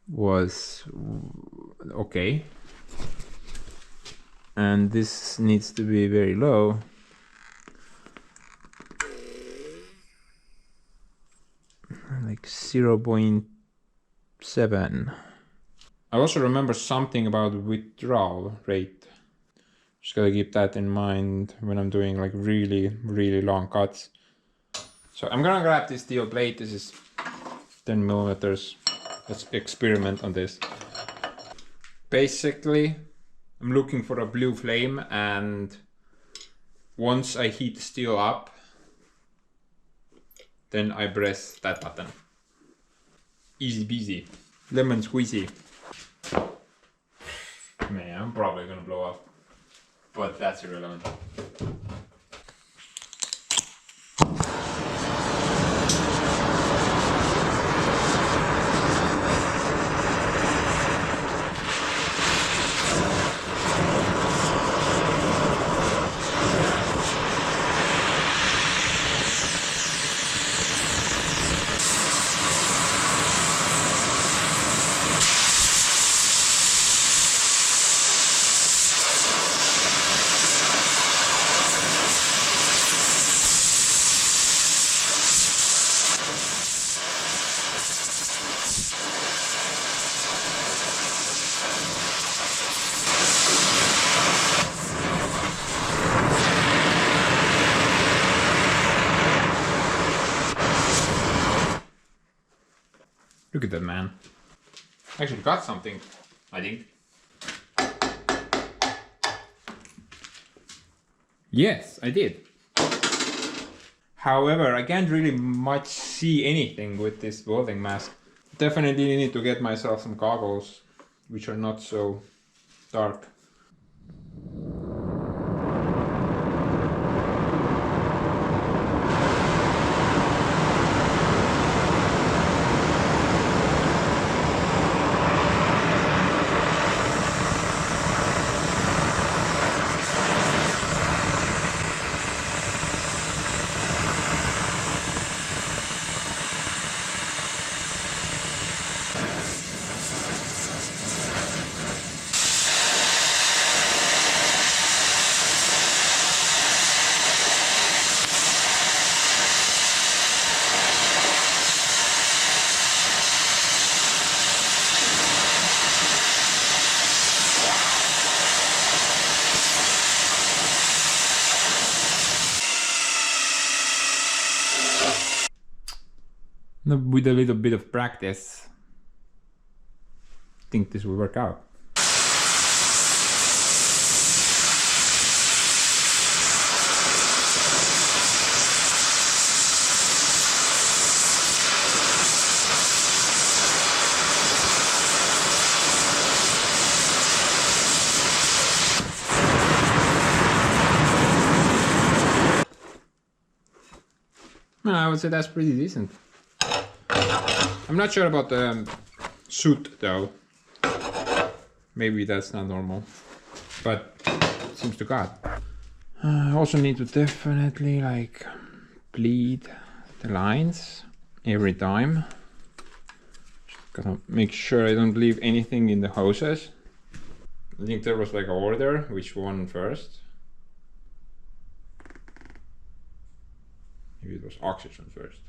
was okay, and this needs to be very low. Like 0.7. I also remember something about withdrawal rate. Just gotta keep that in mind when I'm doing like really long cuts. So I'm gonna grab this steel plate. This is 10 millimeters. Let's experiment on this. Basically, I'm looking for a blue flame, and once I heat the steel up, then I press that button. Easy peasy. Lemon squeezy. Man, I'm probably gonna blow up, but that's irrelevant. Look at that, man. Actually got something, I think. Yes, I did. However, I can't really much see anything with this welding mask. Definitely need to get myself some goggles, which are not so dark. With a little bit of practice, I think this will work out. I would say that's pretty decent. I'm not sure about the suit though. Maybe that's not normal, but it seems to God. I also need to definitely like bleed the lines every time. Just gotta make sure I don't leave anything in the hoses. I think there was like an order, which one first? Maybe it was oxygen first.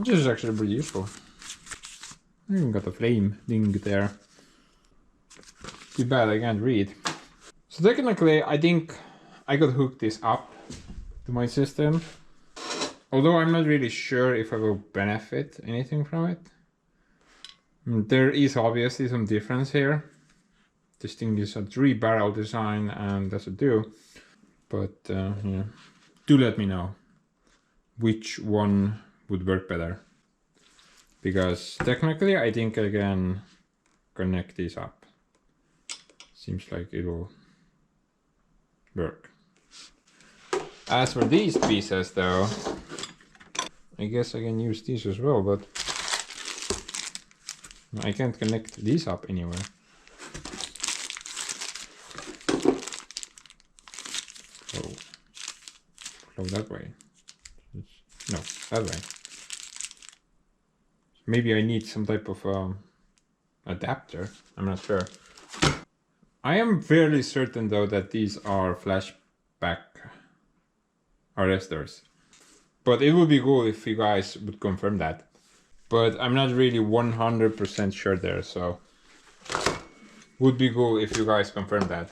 This is actually pretty useful. I even got a flame thing there. Too bad I can't read. So technically, I think I could hook this up to my system. Although I'm not really sure if I will benefit anything from it. There is obviously some difference here. This thing is a 3-barrel design and that's a duo. But yeah, do let me know which one would work better. Because technically I think I can connect these up. Seems like it will work. As for these pieces though, I guess I can use these as well, but I can't connect these up anywhere. So, flow that way. No, that way. Maybe I need some type of adapter. I'm not sure. I am fairly certain though that these are flashback arresters. But it would be cool if you guys would confirm that. But I'm not really 100% sure there, so would be cool if you guys confirm that.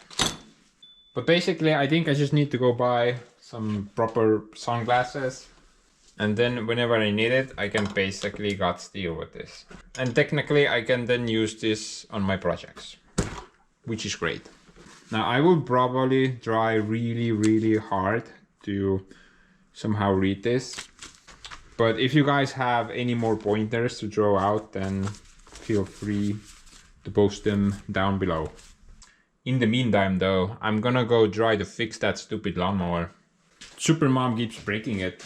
But basically I think I just need to go buy some proper sunglasses. And then whenever I need it, I can basically got steel with this. And technically I can then use this on my projects, which is great. Now I will probably try really hard to somehow read this. But if you guys have any more pointers to draw out, then feel free to post them down below. In the meantime though, I'm gonna go try to fix that stupid lawnmower. Supermom keeps breaking it.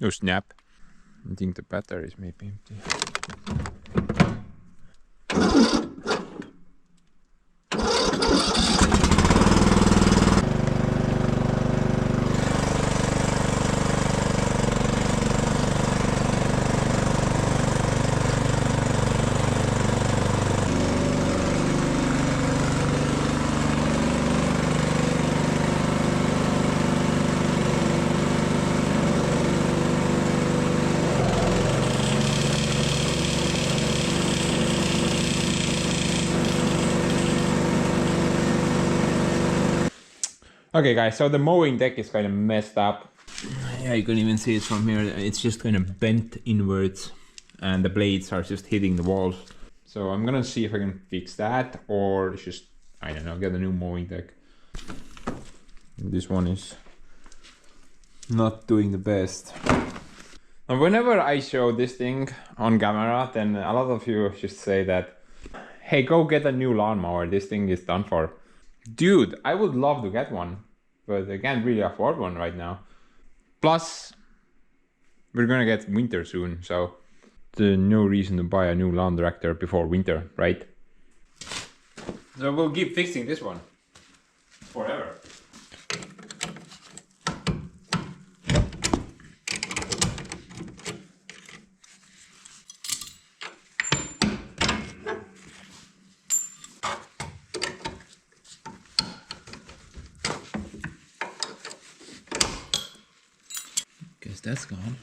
No snap. I think the battery is maybe empty. Okay guys, so the mowing deck is kind of messed up. Yeah, you can even see it from here. It's just kind of bent inwards and the blades are just hitting the walls. So I'm gonna see if I can fix that or just, I don't know, get a new mowing deck. This one is not doing the best. And whenever I show this thing on camera, then a lot of you just say that, hey, go get a new lawnmower, this thing is done for. Dude, I would love to get one, but I can't really afford one right now. Plus, we're gonna get winter soon, so there's no reason to buy a new lawn tractor before winter, right? So we'll keep fixing this one forever. Guess that's gone.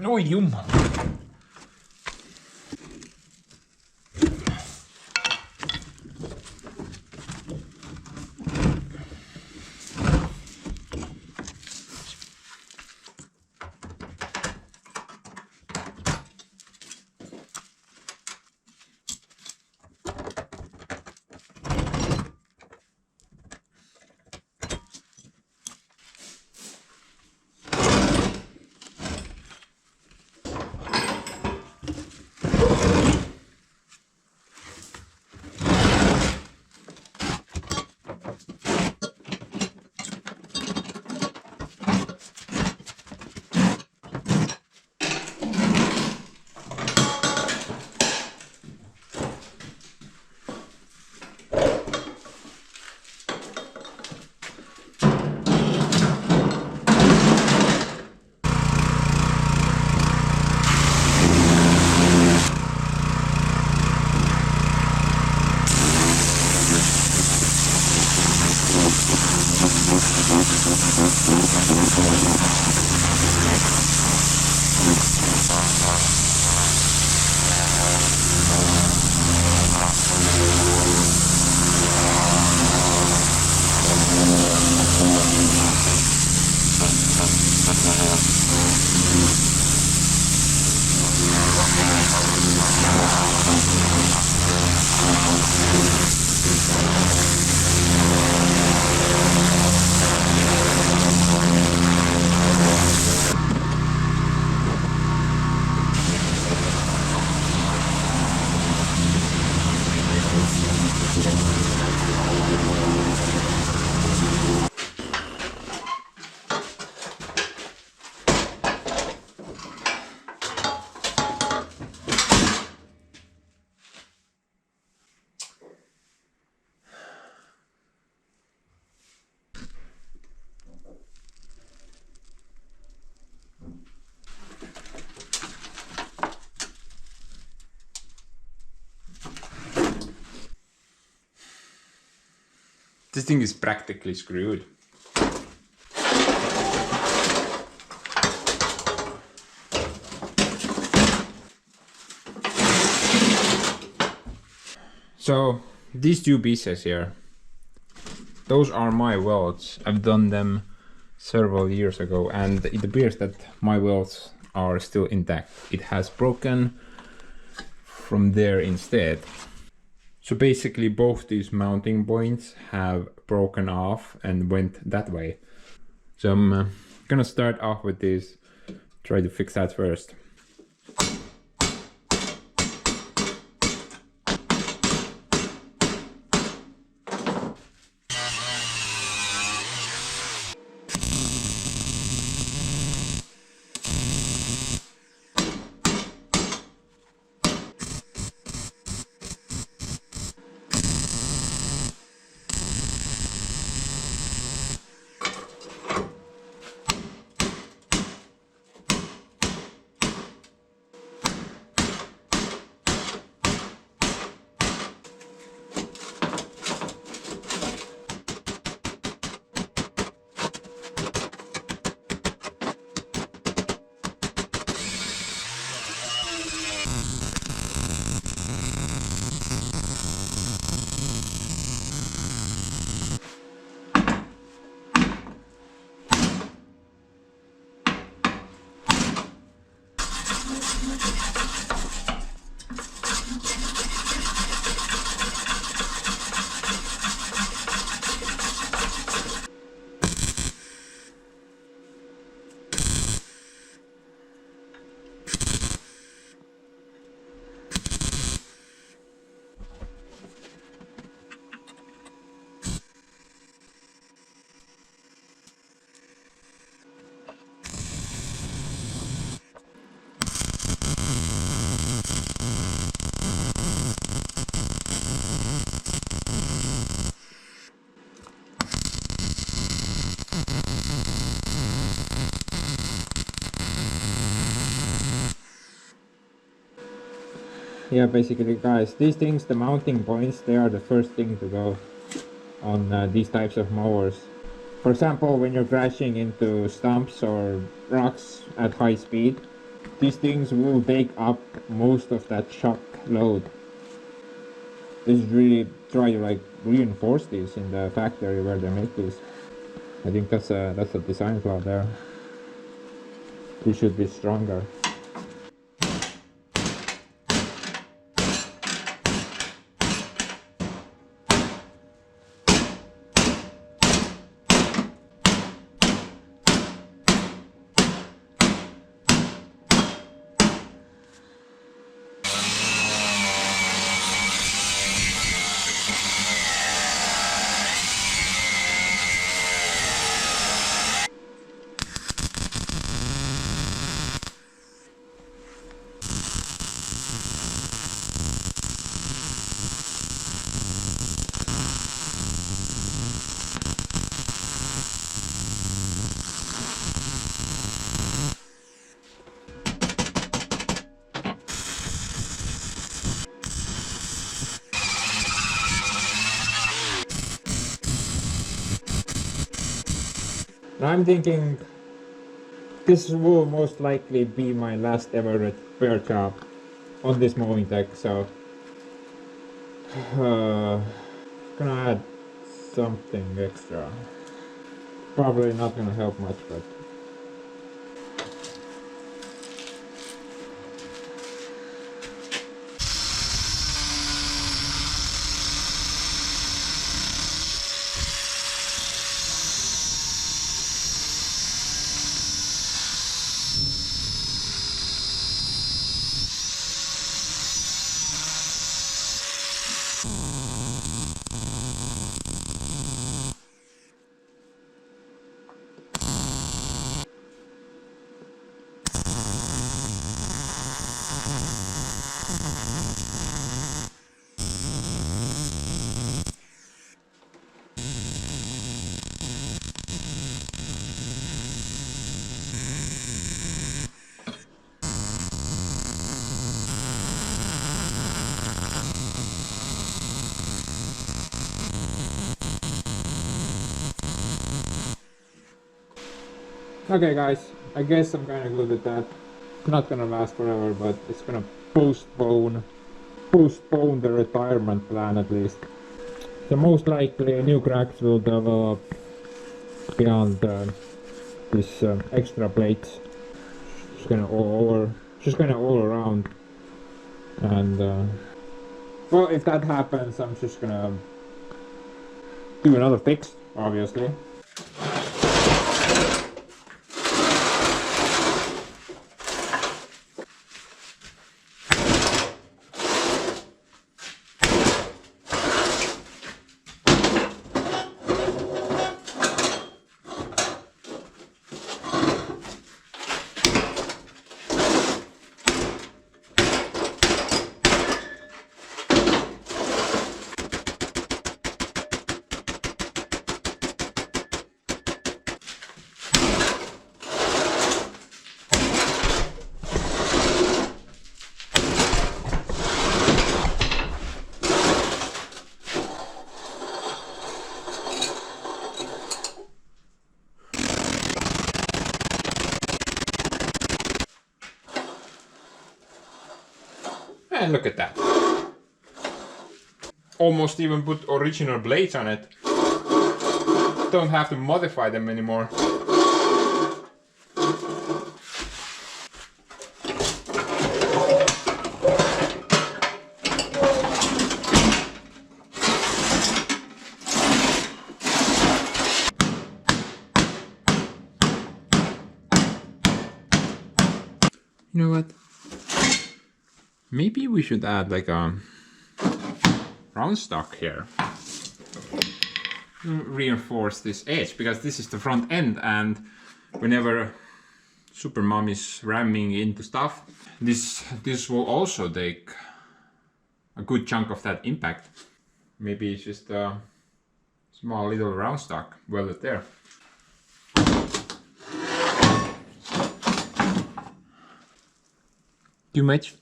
Oj, jumma. This thing is practically screwed. So these two pieces here, those are my welds. I've done them several years ago, and it appears that my welds are still intact. It has broken from there instead. So basically both these mounting points have broken off and went that way. So I'm gonna start off with this, try to fix that first. Yeah, basically guys, these things, the mounting points, they are the first thing to go on these types of mowers. For example, when you're crashing into stumps or rocks at high speed, these things will take up most of that shock load. They should really try to like reinforce these in the factory where they make these. I think that's a design flaw there. These should be stronger. I'm thinking this will most likely be my last ever repair job on this mowing tech, so gonna add something extra. Probably not gonna help much, but Okay guys, I guess I'm kinda good at that. It's not gonna last forever, but it's gonna postpone the retirement plan at least. So most likely new cracks will develop beyond this extra plates. Just gonna all around. And well, if that happens, I'm just gonna do another fix, obviously. And look at that. Almost even put original blades on it. Don't have to modify them anymore. You know what? Maybe we should add like a round stock here. Reinforce this edge, because this is the front end, and whenever Super Mom is ramming into stuff, this will also take a good chunk of that impact. Maybe it's just a small little round stock welded there. Too much?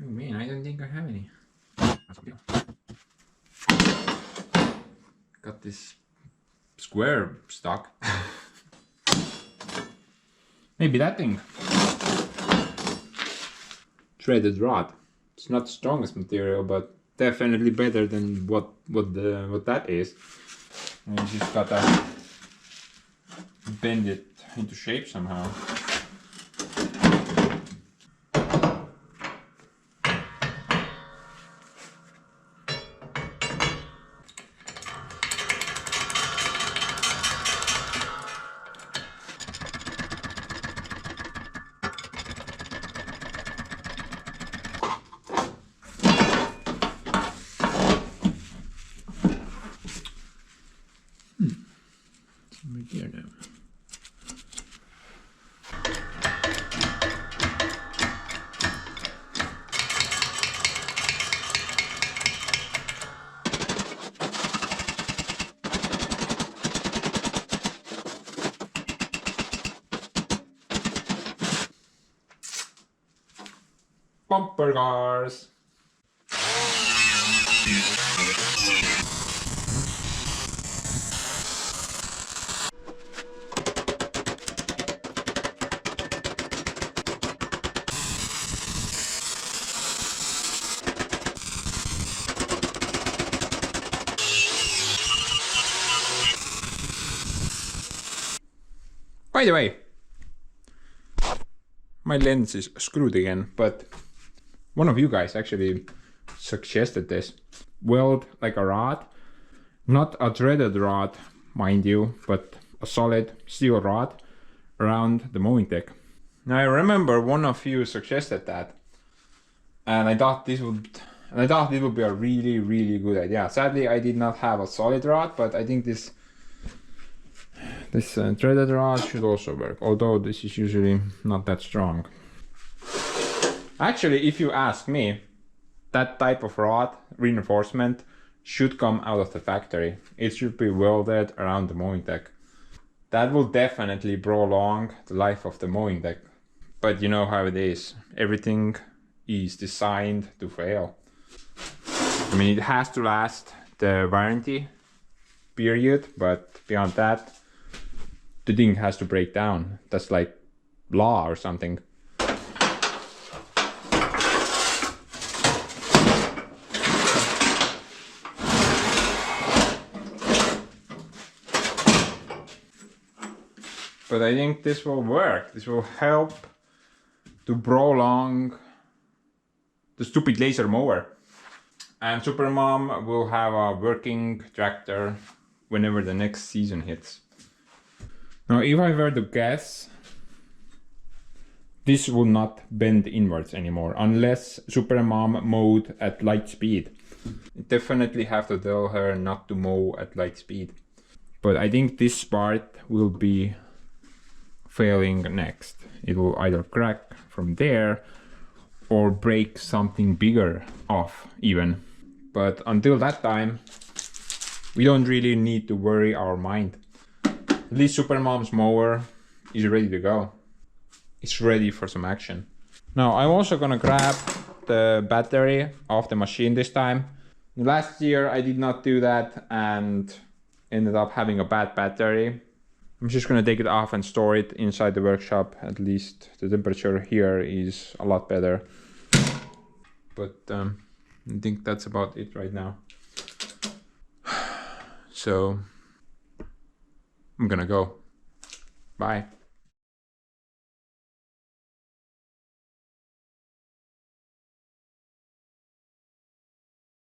Oh man, I don't think I have any. Got this square stock. Maybe that thing. Threaded rod. It's not the strongest material, but definitely better than what that is. And you just gotta bend it into shape somehow. Right here now. Bumper cars. By the way, my lens is screwed again, but one of you guys actually suggested this. Weld like a rod, not a threaded rod, mind you, but a solid steel rod around the mowing deck. Now I remember one of you suggested that, and I thought it would be a really good idea. Sadly, I did not have a solid rod, but I think this threaded rod should also work, although this is usually not that strong. Actually, if you ask me, that type of rod reinforcement should come out of the factory. It should be welded around the mowing deck. That will definitely prolong the life of the mowing deck. But you know how it is. Everything is designed to fail. I mean, it has to last the warranty period, but beyond that, the thing has to break down. That's like law or something. But I think this will work. This will help to prolong the stupid laser mower. And Supermom will have a working tractor whenever the next season hits. Now, if I were to guess, this will not bend inwards anymore unless Supermom mowed at light speed. You definitely have to tell her not to mow at light speed. But I think this part will be failing next. It will either crack from there or break something bigger off even. But until that time, we don't really need to worry our mind. At least Supermom's mower is ready to go. It's ready for some action. Now I'm also gonna grab the battery off the machine this time. Last year I did not do that and ended up having a bad battery. I'm just gonna take it off and store it inside the workshop. At least the temperature here is a lot better. But I think that's about it right now. So I'm gonna go. Bye.